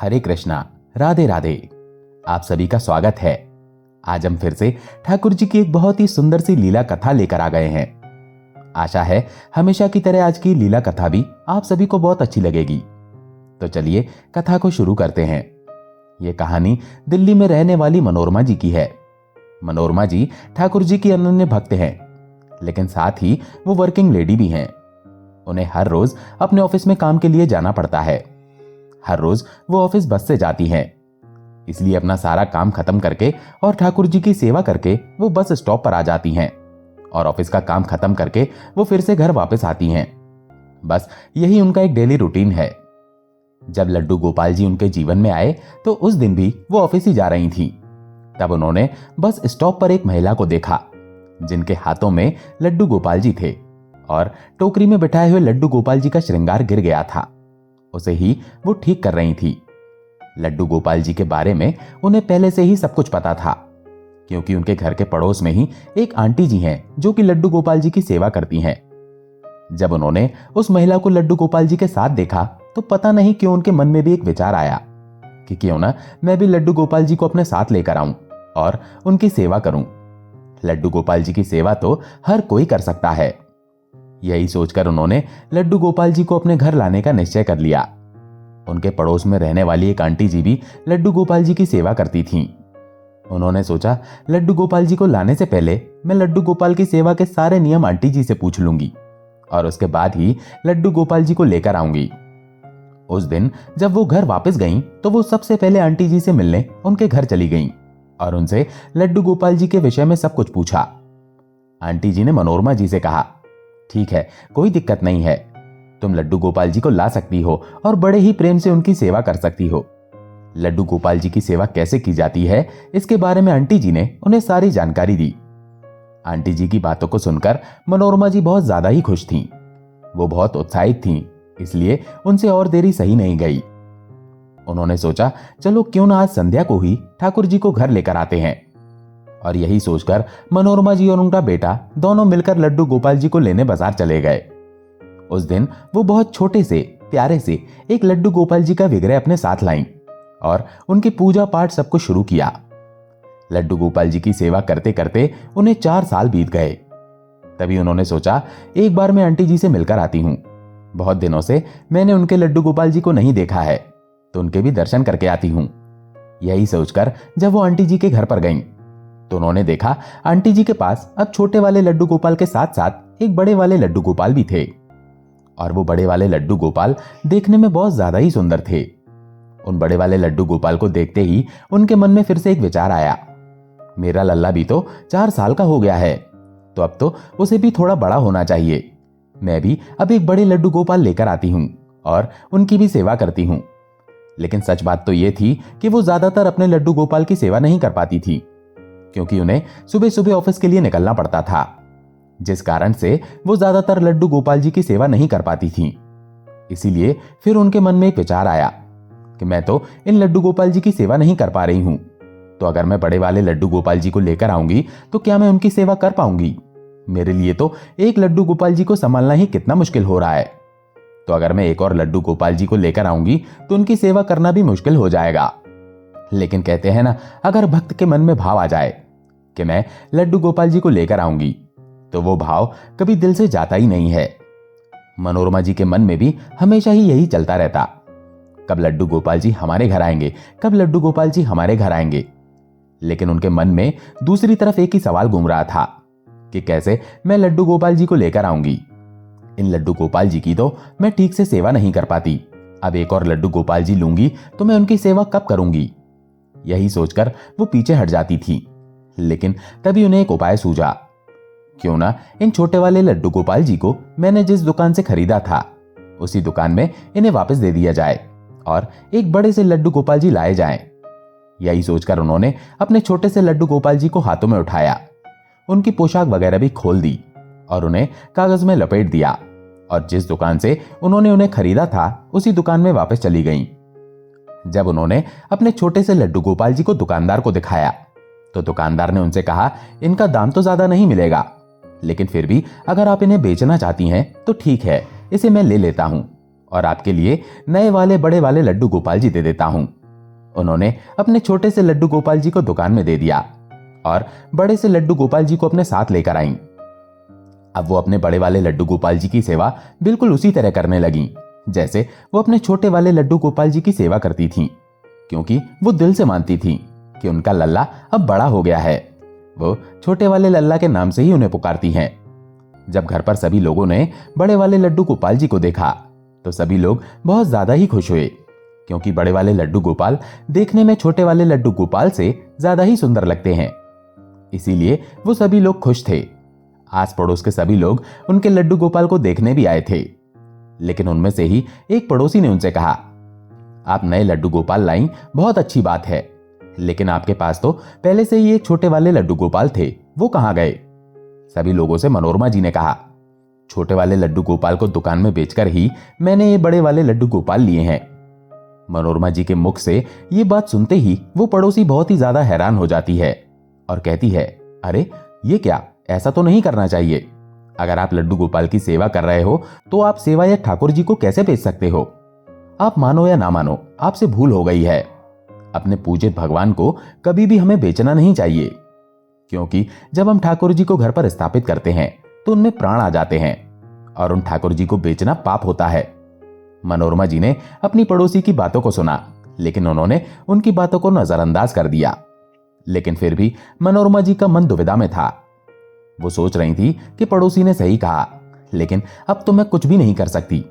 हरे कृष्णा, राधे राधे। आप सभी का स्वागत है। आज हम फिर से ठाकुर जी की एक बहुत ही सुंदर सी लीला कथा लेकर आ गए हैं। आशा है हमेशा की तरह आज की लीला कथा भी आप सभी को बहुत अच्छी लगेगी। तो चलिए कथा को शुरू करते हैं। ये कहानी दिल्ली में रहने वाली मनोरमा जी की है। मनोरमा जी ठाकुर जी की अनन्य भक्त हैं, लेकिन साथ ही वो वर्किंग लेडी भी हैं। उन्हें हर रोज अपने ऑफिस में काम के लिए जाना पड़ता है। हर रोज वो ऑफिस बस से जाती हैं, इसलिए अपना सारा काम खत्म करके और ठाकुर जी की सेवा करके वो बस स्टॉप पर आ जाती हैं और ऑफिस का काम खत्म करके वो फिर से घर वापस आती हैं। बस यही उनका एक डेली रूटीन है। जब लड्डू गोपाल जी उनके जीवन में आए तो उस दिन भी वो ऑफिस ही जा रही थी। तब उन्होंने बस स्टॉप पर एक महिला को देखा जिनके हाथों में लड्डू गोपाल जी थे और टोकरी में बिठाए हुए लड्डू गोपाल जी का श्रृंगार गिर गया था। उसे ही वो ठीक कर रही थी। लड्डू गोपाल जी के बारे में उन्हें पहले से ही सब कुछ पता था, क्योंकि उनके घर के पड़ोस में ही एक आंटी जी हैं जो कि लड्डू गोपाल जी की सेवा करती हैं। जब उन्होंने उस महिला को लड्डू गोपाल जी के साथ देखा तो पता नहीं क्यों उनके मन में भी एक विचार आया कि क्यों ना मैं भी लड्डू गोपाल जी को अपने साथ लेकर आऊं और उनकी सेवा करूं। लड्डू गोपाल जी की सेवा तो हर कोई कर सकता है। यही सोचकर उन्होंने लड्डू गोपाल जी को अपने घर लाने का निश्चय कर लिया। उनके पड़ोस में रहने वाली एक आंटी जी भी लड्डू गोपाल जी की सेवा करती थीं। उन्होंने सोचा लड्डू गोपाल जी को लाने से पहले मैं लड्डू गोपाल की सेवा के सारे नियम आंटी जी से पूछ लूंगी और उसके बाद ही लड्डू गोपाल जी को लेकर आऊंगी। उस दिन जब वो घर वापस गईं तो वो सबसे पहले आंटी जी से मिलने उनके घर चली गईं और उनसे लड्डू गोपाल जी के विषय में सब कुछ पूछा। आंटी जी ने मनोरमा जी से कहा, ठीक है, कोई दिक्कत नहीं है, तुम लड्डू गोपाल जी को ला सकती हो और बड़े ही प्रेम से उनकी सेवा कर सकती हो। लड्डू गोपाल जी की सेवा कैसे की जाती है इसके बारे में आंटी जी ने उन्हें सारी जानकारी दी। आंटी जी की बातों को सुनकर मनोरमा जी बहुत ज्यादा ही खुश थीं। वो बहुत उत्साहित थीं, इसलिए उनसे और देरी सही नहीं गई। उन्होंने सोचा चलो क्यों ना आज संध्या को ही ठाकुर जी को घर लेकर आते हैं। और यही सोचकर मनोरमा जी और उनका बेटा दोनों मिलकर लड्डू गोपाल जी को लेने बाजार चले गए। उस दिन वो बहुत छोटे से प्यारे से एक लड्डू गोपाल जी का विग्रह अपने साथ लाईं और उनकी पूजा पाठ सब कुछ शुरू किया। लड्डू गोपाल जी की सेवा करते करते उन्हें 4 साल बीत गए। तभी उन्होंने सोचा एक बार मैं आंटी जी से मिलकर आती हूं। बहुत दिनों से मैंने उनके लड्डू गोपाल जी को नहीं देखा है, तो उनके भी दर्शन करके आती हूं। यही सोचकर जब वो आंटी जी के घर पर गईं तो उन्होंने देखा आंटी जी के पास अब छोटे वाले लड्डू गोपाल के साथ साथ एक बड़े वाले लड्डू गोपाल भी थे। और वो बड़े वाले लड्डू गोपाल देखने में बहुत ज्यादा ही सुंदर थे। उन बड़े वाले लड्डू गोपाल को देखते ही उनके मन में फिर से एक विचार आया, मेरा लल्ला भी तो 4 साल का हो गया है, तो अब तो उसे भी थोड़ा बड़ा होना चाहिए। मैं भी अब एक बड़े लड्डू गोपाल लेकर आती हूं और उनकी भी सेवा करती हूं। लेकिन सच बात तो यह थी कि वो ज्यादातर अपने लड्डू गोपाल की सेवा नहीं कर पाती थी, क्योंकि उन्हें सुबह सुबह ऑफिस के लिए निकलना पड़ता था, जिस कारण से वो ज्यादातर लड्डू गोपाल जी की सेवा नहीं कर पाती थीं। इसीलिए फिर उनके मन में एक विचार आया कि मैं तो इन लड्डू गोपाल जी की सेवा नहीं कर पा रही हूं, तो अगर मैं बड़े वाले लड्डू गोपाल जी को लेकर आऊंगी तो क्या मैं उनकी सेवा कर पाऊंगी? मेरे लिए तो एक लड्डू गोपाल जी को संभालना ही कितना मुश्किल हो रहा है। तो अगर मैं एक और लड्डू गोपाल जी को लेकर आऊंगी तो उनकी सेवा करना भी मुश्किल हो जाएगा। लेकिन कहते हैं ना, अगर भक्त के मन में भाव आ जाए कि मैं लड्डू गोपाल जी को लेकर आऊंगी तो वो भाव कभी दिल से जाता ही नहीं है। मनोरमा जी के मन में भी हमेशा ही यही चलता रहता, कब लड्डू गोपाल जी हमारे घर आएंगे, कब लड्डू गोपाल जी हमारे घर आएंगे। लेकिन उनके मन में दूसरी तरफ एक ही सवाल घूम रहा था कि कैसे मैं लड्डू गोपाल जी को लेकर आऊंगी। इन लड्डू गोपाल जी की तो मैं ठीक से सेवा नहीं कर पाती, अब एक और लड्डू गोपाल जी लूंगी तो मैं उनकी सेवा कब करूंगी? यही सोचकर वो पीछे हट जाती थी। लेकिन तभी उन्हें एक उपाय सूझा, क्यों ना इन छोटे वाले लड्डू गोपाल जी को मैंने जिस दुकान से खरीदा था उसी दुकान में इन्हें वापस दे दिया जाए और एक बड़े से लड्डू गोपाल जी लाए जाएं। यही सोचकर उन्होंने अपने छोटे से लड्डू गोपाल जी को हाथों में उठाया, उनकी पोशाक वगैरह भी खोल दी और उन्हें कागज में लपेट दिया और जिस दुकान से उन्होंने उन्हें खरीदा था उसी दुकान में वापस चली गईं। जब उन्होंने अपने छोटे से लड्डू गोपाल जी को दुकानदार को दिखाया तो दुकानदार ने उनसे कहा, इनका दाम तो ज्यादा नहीं मिलेगा, लेकिन फिर भी अगर आप इन्हें बेचना चाहती हैं तो ठीक है, इसे मैं ले लेता हूं और आपके लिए नए वाले बड़े वाले लड्डू गोपाल जी दे देता हूं। उन्होंने अपने छोटे से लड्डू गोपाल जी को दुकान में दे दिया और बड़े से लड्डू गोपाल जी को अपने साथ लेकर आईं। अब वो अपने बड़े वाले लड्डू गोपाल जी की सेवा बिल्कुल उसी तरह करने लगी जैसे वो अपने छोटे वाले लड्डू गोपाल जी की सेवा करती थीं, क्योंकि वो दिल से मानती थीं कि उनका लल्ला अब बड़ा हो गया है। वो छोटे वाले लल्ला के नाम से ही उन्हें पुकारती हैं। जब घर पर सभी लोगों ने बड़े वाले लड्डू गोपाल जी को देखा तो सभी लोग बहुत ज्यादा ही खुश हुए, क्योंकि बड़े वाले लड्डू गोपाल देखने में छोटे वाले लड्डू गोपाल से ज्यादा ही सुंदर लगते हैं। इसीलिए वो सभी लोग खुश थे। आस पड़ोस के सभी लोग उनके लड्डू गोपाल को देखने भी आए थे, लेकिन उनमें से ही एक पड़ोसी ने उनसे कहा, आप नए लड्डू गोपाल लाई, बहुत अच्छी बात है, लेकिन आपके पास तो पहले से ही एक छोटे वाले लड्डू गोपाल थे, वो कहां गए? सभी लोगों से मनोरमा जी ने कहा, छोटे वाले लड्डू गोपाल को दुकान में बेचकर ही मैंने ये बड़े वाले लड्डू गोपाल लिए हैं। मनोरमा जी के मुख से ये बात सुनते ही वो पड़ोसी बहुत ही ज्यादा हैरान हो जाती है और कहती है, अरे ये क्या, ऐसा तो नहीं करना चाहिए। अगर आप लड्डू गोपाल की सेवा कर रहे हो तो आप सेवायत ठाकुर जी को कैसे बेच सकते हो? आप मानो या ना मानो, आपसे भूल हो गई है। अपने पूजित भगवान को कभी भी हमें बेचना नहीं चाहिए, क्योंकि जब हम ठाकुर जी को घर पर स्थापित करते हैं तो उनमें प्राण आ जाते हैं और उन ठाकुर जी को बेचना पाप होता है। मनोरमा जी ने अपनी पड़ोसी की बातों को सुना, लेकिन उन्होंने उनकी बातों को नजरअंदाज कर दिया। लेकिन फिर भी मनोरमा जी का मन दुविधा में था। वो सोच रही थी कि पड़ोसी ने सही कहा, लेकिन अब तो मैं कुछ भी नहीं कर सकती।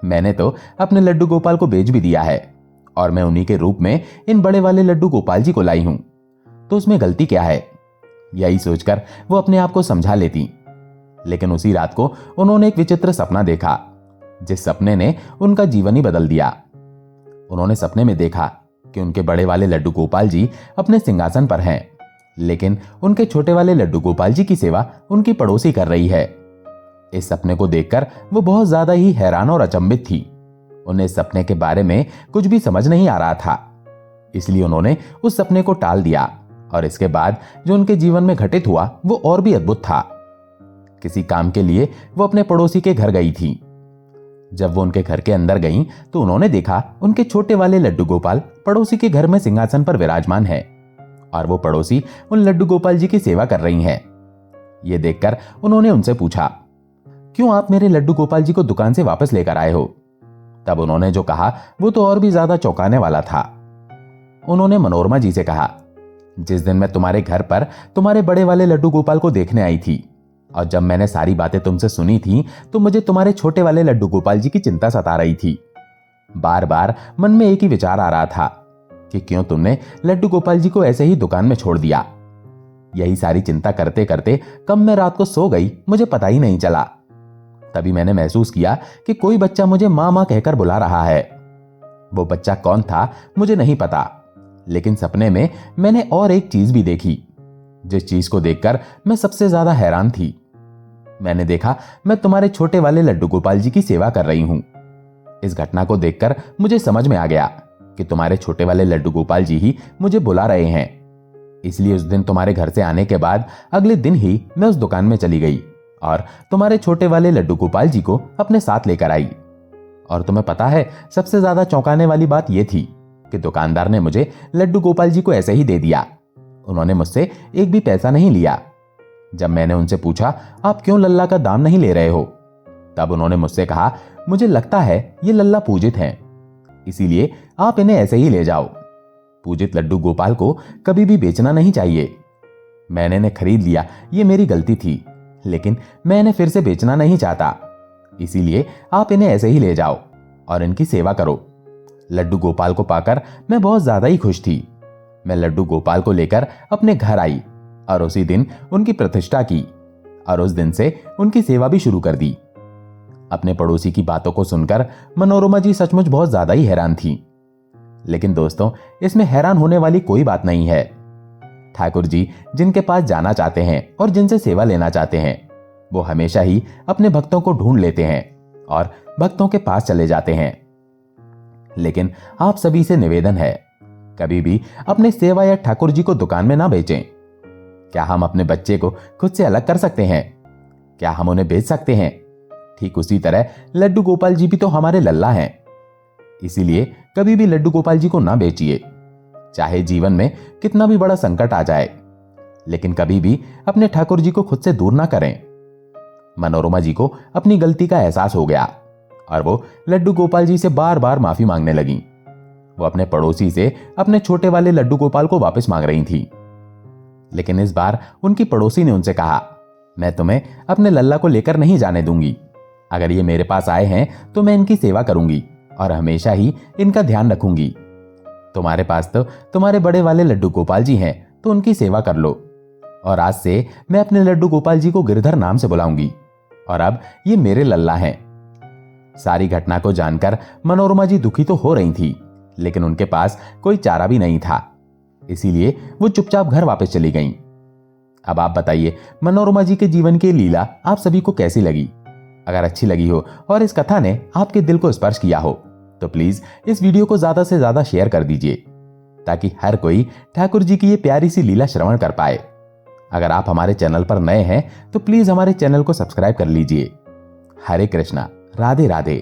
मैंने तो अपने लड्डू गोपाल को बेच भी दिया है और मैं उन्हीं के रूप में इन बड़े वाले लड्डू गोपाल जी को लाई हूं, तो उसमें गलती क्या है? यही सोचकर वो अपने आप को समझा लेती। लेकिन उसी रात को उन्होंने एक विचित्र सपना देखा, जिस सपने ने उनका जीवन ही बदल दिया। उन्होंने सपने में देखा कि उनके बड़े वाले लड्डू गोपाल जी अपने सिंहासन पर हैं, लेकिन उनके छोटे वाले लड्डू गोपाल जी की सेवा उनकी पड़ोसी कर रही है। इस सपने को देखकर वो बहुत ज्यादा ही हैरान और अचंभित थी। उन्हें इस सपने के बारे में कुछ भी समझ नहीं आ रहा था, इसलिए उन्होंने उस सपने को टाल दिया और इसके बाद जो उनके जीवन में घटित हुआ वो और भी अद्भुत था। किसी काम के लिए वो अपने पड़ोसी के घर गई थी। जब वो उनके घर के अंदर गईं तो उन्होंने देखा उनके छोटे वाले लड्डू गोपाल पड़ोसी के घर में सिंहासन पर विराजमान है और वो पड़ोसी उन लड्डू गोपाल जी की सेवा कर रही हैं। ये देखकर उन्होंने उनसे पूछा, क्यों आप मेरे लड्डू गोपाल जी को दुकान से वापस लेकर आए हो? तब उन्होंने जो कहा वो तो और भी ज्यादा चौंकाने वाला था। उन्होंने मनोरमा जी से कहा, जिस दिन मैं तुम्हारे घर पर तुम्हारे बड़े वाले लड्डू गोपाल को देखने आई थी और जब मैंने सारी बातें तुमसे सुनी थी तो मुझे तुम्हारे छोटे वाले लड्डू गोपाल जी की चिंता सता रही थी। बार बार मन में एक ही विचार आ रहा था कि क्यों तुमने लड्डू गोपाल जी को ऐसे ही दुकान में छोड़ दिया। यही सारी चिंता करते करते कब मैं रात को सो गई मुझे पता ही नहीं चला। तभी मैंने महसूस किया कि कोई बच्चा मुझे माँ माँ कहकर बुला रहा है। वो बच्चा कौन था मुझे नहीं पता, लेकिन सपने में मैंने और एक चीज भी देखी, जिस चीज को देखकर मैं सबसे ज्यादा हैरान थी। मैंने देखा मैं तुम्हारे छोटे वाले लड्डू गोपाल जी की सेवा कर रही हूं। इस घटना को देखकर मुझे समझ में आ गया कि तुम्हारे छोटे वाले लड्डू गोपाल जी ही मुझे बुला रहे हैं। इसलिए उस दिन तुम्हारे घर से आने के बाद अगले दिन ही मैं उस दुकान में चली गई और तुम्हारे छोटे वाले लड्डू गोपाल जी को अपने साथ लेकर आई। और तुम्हें पता है सबसे ज्यादा चौंकाने वाली बात यह थी कि दुकानदार ने मुझे लड्डू गोपाल जी को ऐसे ही दे दिया। उन्होंने मुझसे एक भी पैसा नहीं लिया। जब मैंने उनसे पूछा आप क्यों लल्ला का दाम नहीं ले रहे हो, तब उन्होंने मुझसे कहा मुझे लगता है ये लल्ला पूजित हैं, इसीलिए आप इन्हें ऐसे ही ले जाओ। पूजित लड्डू गोपाल को कभी भी बेचना नहीं चाहिए। मैंने इन्हें खरीद लिया, ये मेरी गलती थी, लेकिन मैं इन्हें फिर से बेचना नहीं चाहता, इसीलिए आप इन्हें ऐसे ही ले जाओ और इनकी सेवा करो। लड्डू गोपाल को पाकर मैं बहुत ज्यादा ही खुश थी। मैं लड्डू गोपाल को लेकर अपने घर आई और उसी दिन उनकी प्रतिष्ठा की और उस दिन से उनकी सेवा भी शुरू कर दी। अपने पड़ोसी की बातों को सुनकर मनोरमा जी सचमुच बहुत ज्यादा ही हैरान थी। लेकिन दोस्तों, इसमें हैरान होने वाली कोई बात नहीं है। ठाकुर जी जिनके पास जाना चाहते हैं और जिनसे सेवा लेना चाहते हैं, वो हमेशा ही अपने भक्तों को ढूंढ लेते हैं और भक्तों के पास चले जाते हैं। लेकिन आप सभी से निवेदन है, कभी भी अपने सेवा या ठाकुर जी को दुकान में ना बेचें। क्या हम अपने बच्चे को खुद से अलग कर सकते हैं? क्या हम उन्हें बेच सकते हैं? ठीक उसी तरह लड्डू गोपाल जी भी तो हमारे लल्ला हैं। इसीलिए कभी भी लड्डू गोपाल जी को ना बेचिए, चाहे जीवन में कितना भी बड़ा संकट आ जाए, लेकिन कभी भी अपने ठाकुर जी को खुद से दूर ना करें। मनोरमा जी को अपनी गलती का एहसास हो गया और वो लड्डू गोपाल जी से बार बार माफी मांगने लगी। वो अपने पड़ोसी से अपने छोटे वाले लड्डू गोपाल को वापस मांग रही थी, लेकिन इस बार उनकी पड़ोसी ने उनसे कहा, मैं तुम्हें अपने लल्ला को लेकर नहीं जाने दूंगी। अगर ये मेरे पास आए हैं तो मैं इनकी सेवा करूंगी और हमेशा ही इनका ध्यान रखूंगी। तुम्हारे पास तो तुम्हारे बड़े वाले लड्डू गोपाल जी हैं, तो उनकी सेवा कर लो। और आज से मैं अपने लड्डू गोपाल जी को गिरधर नाम से बुलाऊंगी और अब ये मेरे लल्ला हैं। सारी घटना को जानकर मनोरमा जी दुखी तो हो रही थी, लेकिन उनके पास कोई चारा भी नहीं था। इसीलिए वो चुपचाप घर वापस चली गईं। अब आप बताइए, मनोरमा जी के जीवन की लीला आप सभी को कैसी लगी? अगर अच्छी लगी हो और इस कथा ने आपके दिल को स्पर्श किया हो तो प्लीज इस वीडियो को ज्यादा से ज्यादा शेयर कर दीजिए, ताकि हर कोई ठाकुर जी की ये प्यारी सी लीला श्रवण कर पाए। अगर आप हमारे चैनल पर नए हैं तो प्लीज हमारे चैनल को सब्सक्राइब कर लीजिए। हरे कृष्णा, राधे राधे।